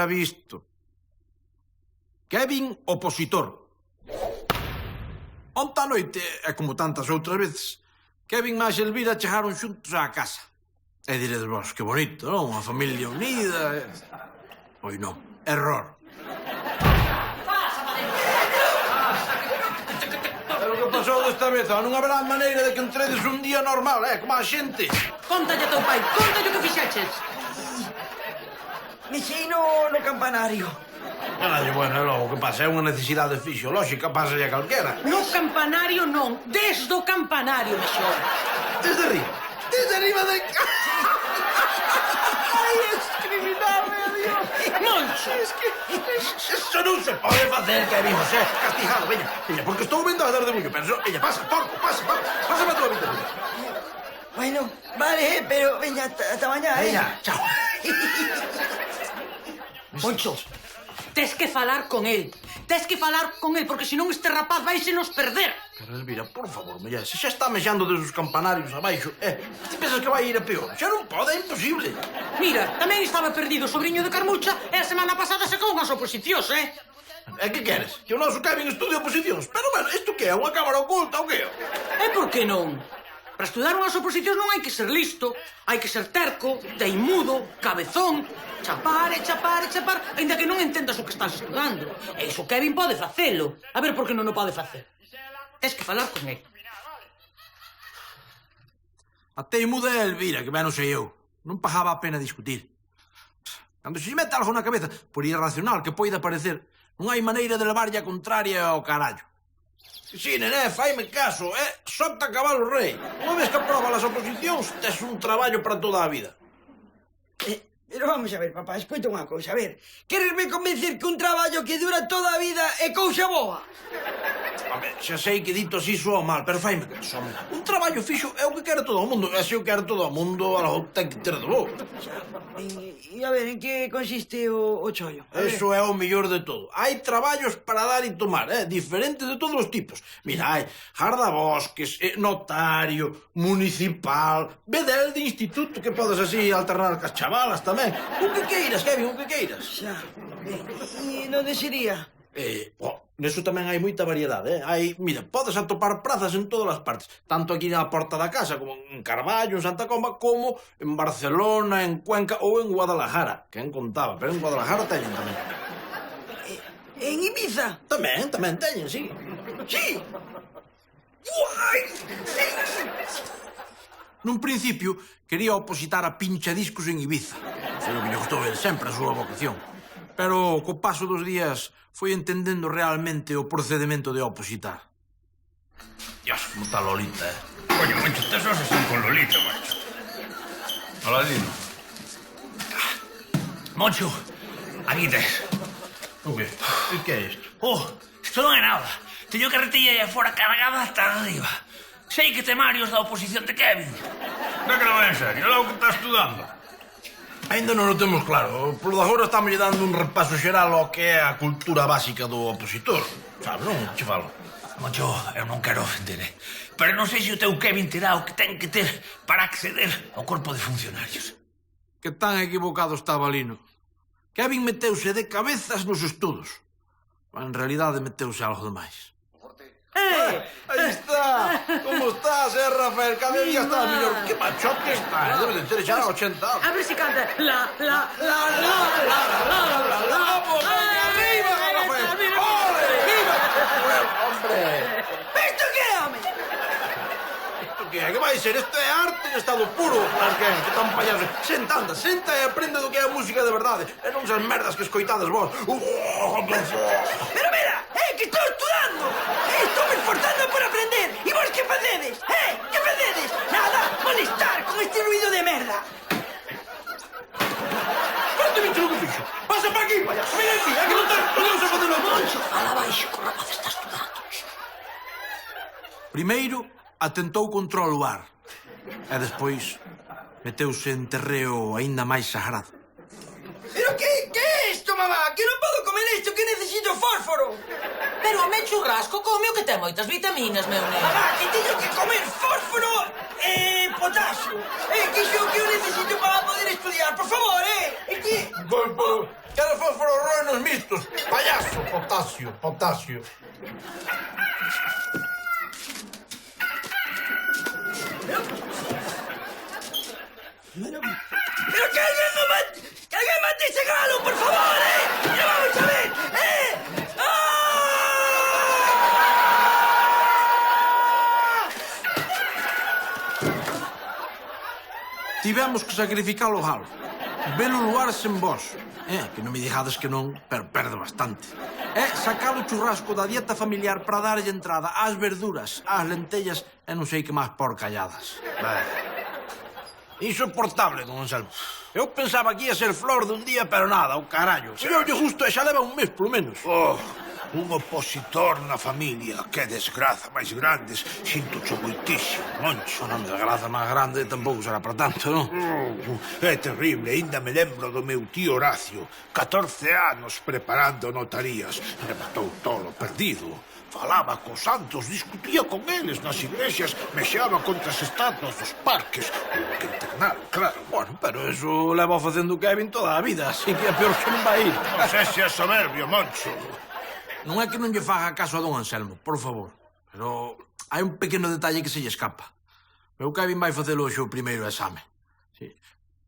era visto. Kevin opositor. Onta noite, e como tantas outras veces, Kevin máis Elvira chegaron xuntos á casa. E diredes vos, que bonito, non? Unha familia unida... Pois non, error. Pero que pasou desta vez? Non haberá maneira de que entredes un día normal, como a xente. Contalle a teu pai, contalle o que fixeches. Mexei no campanario. Ai, bueno, e logo, que pasa? É unha necesidade fisiolóxica, pasa a calquera. No campanario non, desde o campanario, mexor. Desde arriba. Desde arriba de... Ai, es criminal, Dios. Moncho. Es que... Eso non se pode facer, Kevin José. Castigado, veña, veña, porque estou vendo a dar de bullo. Pero, veña, pasa, porco, pasa. Pásame a tua habitación. Bueno, vale, pero veña, ata mañá, Veña, chao. Moncho, tes que falar con él. Tes que falar con él, porque senón este rapaz vai se nos perder. Pero, Elvira, por favor, muller, se xa está mexando desde os campanarios abaixo, ti pensas que vai ir a peor? Xa non pode, é imposible. Mira, tamén estaba perdido o sobrinho de Carmucha e a semana pasada sacou unhas oposicións, E que queres? Que o noso Kevin estudie oposicións? Pero, bueno, isto que é? Unha cámara oculta ou que? E por que non? Para estudar unhas oposicións non hai que ser listo, hai que ser terco, teimudo, cabezón, chapar, aínda que non entendas o que estás estudando. E iso Kevin pode facelo. A ver por que non o pode facer. Tens que falar con ele. A teimuda é Elvira, que ben non sei eu. Non pagaba a pena discutir. Cando se mete algo na cabeza, por irracional que poida parecer, non hai maneira de levarlle a contraria ao carallo. Si, nené, faime caso, sota cabalo rei. Unha vez que aprobas as oposicións, tes un traballo para toda a vida. Pero vamos a ver, papá, escoita unha cousa, a ver. Queresme convencer que un traballo que dura toda a vida é cousa boa? Home, xa sei que dito así soa mal, pero faime caso, home. Un traballo fixo é o que quere todo o mundo. E se o quere todo o mundo, algo ten que ter de bo. E a ver, en que consiste o chollo? Eso é o mellor de todo. Hai traballos para dar e tomar, diferentes de todos os tipos. Mira, hai gardabosques, notario, municipal, bedel de instituto, que podes así alternar cas chavalas tamén. O que queiras, Kevin, o que queiras. Xa, e non sería? Neso tamén hai moita variedade, Hai, mira, podes atopar prazas en todas as partes, tanto aquí na porta da casa, como en Carballo, en Santa Comba, como en Barcelona, en Cuenca ou en Guadalajara. Quen contaba, pero en Guadalajara teñen tamén. En Ibiza? Tamén teñen, sí. Sí! Guai! Sí! Nun principio, quería opositar a pincha discos en Ibiza. Foi o que lle gustou ver sempre a súa vocación. Pero, co paso dos días, foi entendendo realmente o procedimento de opositar. Dios, como está Lolita, Coño, Moncho, tes os así con Lolita, macho. Aladino. Moncho, aquí tes. O que? E que é isto? Isto non é nada. Teño que retilla fora cargada hasta arriba. Sei que temarios da oposición de Kevin. Non que non é en serio, é o que está estudando. Ainda non o temos claro. Por de agora estamos dando un repaso xeral ao que é a cultura básica do opositor. Sabes, non? Che falo. Moncho, eu non quero ofender, pero non sei se o teu Kevin terá o que ten que ter para acceder ao corpo de funcionarios. Que tan equivocado estaba Lino. Kevin meteuse de cabezas nos estudos. En realidade meteuse algo demais. Aí está! Como estás, Rafael? Cada día estás mellor. Que machote está, debe de ter xa 80 anos. A ver se canta. La. ¡Vamos! ¡Arriba, Rafael! ¡Ole! ¡Viva! ¡Hombre! Isto que é, home? Isto que é? Que vai ser? Isto é arte en estado puro. Claro que é, que tan payaso. Senta e aprende do que é a música de verdade. E non esas merdas que escoitades vos. Pero mira, que estou estudando. Estou me esforzando por aprender. E vos que facedes? Que facedes? Nada, molestar con este ruido de merda. Párate, bicho, o que fixo? Pasa para aquí, payaso. Mira aquí, aquí non se facer o Moncho, fala baixo, que o rapaz está estudando. Primeiro, atentou contra o lugar. E despois, meteuse en terreo aínda máis sagrado. Pero que é isto, mamá? Que non podo comer isto, que necesito fósforo. Pero home churrasco come o que ten moitas vitaminas, meu neno. Mamá, que teño que comer fósforo e potasio. Que iso que eu necesito para poder estudiar, por favor, que... Queres fósforo roe nos mistos? Payaso, potasio, potasio. ¡Pero que alguien no mate! ¡Que alguien mate ese galo, por favor, ¡Ya vamos a ver! ¡Ah! Tivemos que sacrificar o galo. Velo luar sen vos. Que non me dixades que non, pero perde bastante. Sacar o churrasco da dieta familiar para darlle entrada ás verduras, ás lentellas e non sei que máis porcalladas. Insoportable, don Anselmo. Eu pensaba que ia ser flor dun día, pero nada, o carallo. Se eu justo e xa leva un mes, polo menos. Oh, un opositor na familia. Que desgraza máis grandes. Sinto-cho moitísimo, Moncho. O nome de graza máis grande tampouco será para tanto, non? É terrible, ainda me lembro do meu tío Horacio. 14 anos preparando notarías. Rematou todo perdido. Falaba cos santos, discutía con eles nas iglesias, mexeaba contra as estatuas dos parques. Houve que internar, claro. Bueno, pero eso leva facendo Kevin toda a vida, así que a peor que non vai ir. Non sei se é soberbio, Moncho. Non é que non lle faga caso a don Anselmo, por favor. Pero hai un pequeno detalle que se lle escapa. Meu Kevin vai facelo hoxe o primeiro exame. Sí.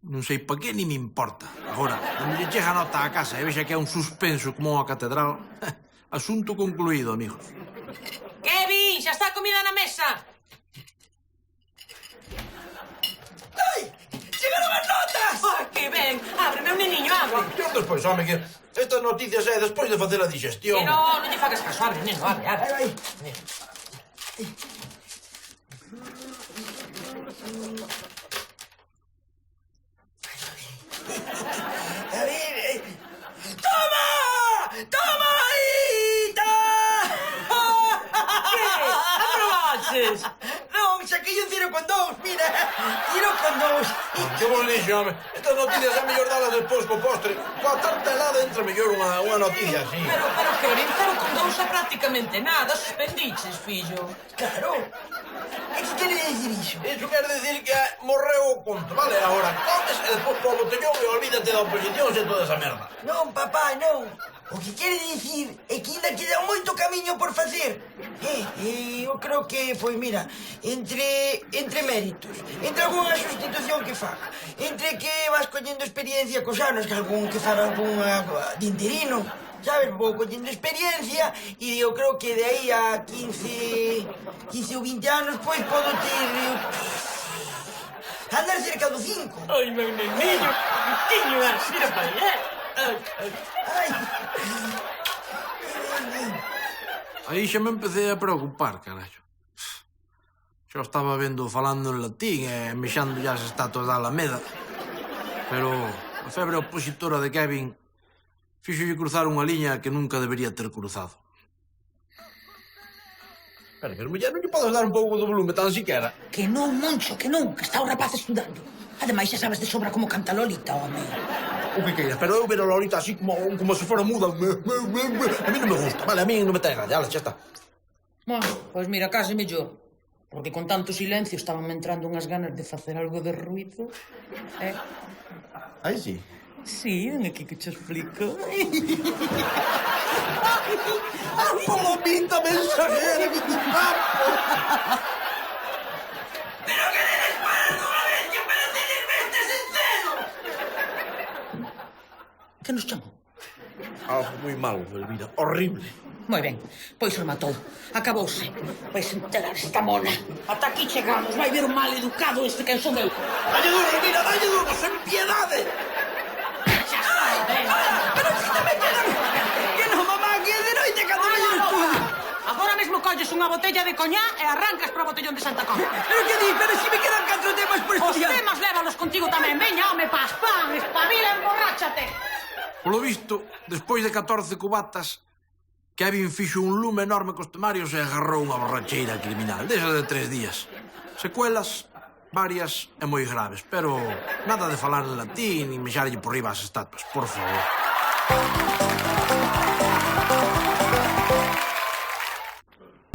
Non sei pa que ni me importa. Agora, cando lle chega a nota a casa e vexa que é un suspenso como unha catedral, asunto concluído, amigos. Kevin, xa está a comida na mesa. ¡Ay! ¡Llegaron as notas! Ai, que ben. Ábreme, un neniño, abre. Yo despois, home, que estas noticias é despois de facer a digestión. Que non lle fagas caso. Abre, neno, abre. Ai, a ver... ¡Toma! ¡Toma aí! Aprobaches. Non, saquei un 0,2, mira. 0,2. Que bon lixo, home. Estas noticias é mellor dalas despois co postre. Coa tartelada entra mellor unha noticia así. Pero Kevin, 0,2 é prácticamente nada. Suspendiches, fillo. Claro. E que quere dicir iso? Iso quer decir que morreu o conto, vale? Agora comes e despois po botellón e olvídate da oposición e toda esa merda. Non, papá, non. O que quere dicir é que ainda queda moito camiño por facer. Eu creo que, pois mira, entre méritos, entre algunha sustitución que faga, entre que vas collendo experiencia cos anos, que algún que faga algunha de interino, sabes, vou collendo experiencia e eu creo que de aí a 15 ou 20 anos, pois podo ter... andar cerca do 5. Ai, meu neniño, tiño as, mira para aí, Ai. Aí xa me empecé a preocupar, carallo. Xa estaba vendo falando en latín e mexando ya as estatuas da Alameda. Pero a febre opositora de Kevin fíxolle cruzar unha liña que nunca debería ter cruzado. Pero, muller, non lle podes dar un pouco do volume tan siquera? Que non, Moncho, que non, que está o rapaz estudando. Ademais, xa sabes de sobra como canta Lolita, home. O que queiras, pero eu ver a Lolita así como se fora muda. A mí non me gusta, vale, a mí non me ten gracia, xa está. Bueno, pois mira, case mellor. Porque con tanto silencio estaban me entrando unhas ganas de facer algo de ruido. Aí sí. Sí, ven aquí que te explico. Palomita mensajera que te campo. Pero que dedes para dunha vez que parece este sincero. Que nos chamou? Algo moi malo, Elvira, horrible. Moi ben, pois rematou. Acabouse. Vais enterar esta mona. Ata aquí chegamos. Vai ver un mal educado este que son eu. Dalle duro, Elvira, dalle duro, sen piedade. Pero si tamén queda... Que non, mamá, que é de noite cando vai ao estudio. Agora mesmo colles unha botella de coñá e arrancas para o botellón de Santa Cruz. Pero que di, pero si me quedan 4 temas por Os estudiar. temas lévalos contigo tamén. Veña, home, paz, pan, espabila, emborráchate. Polo visto, despois de 14 cubatas, Kevin fixo un lume enorme cos temarios e agarrou unha borracheira criminal, desa de 3 días. Secuelas varias e moi graves, pero nada de falar en latín ni mexarlle por riba as estatuas, por favor.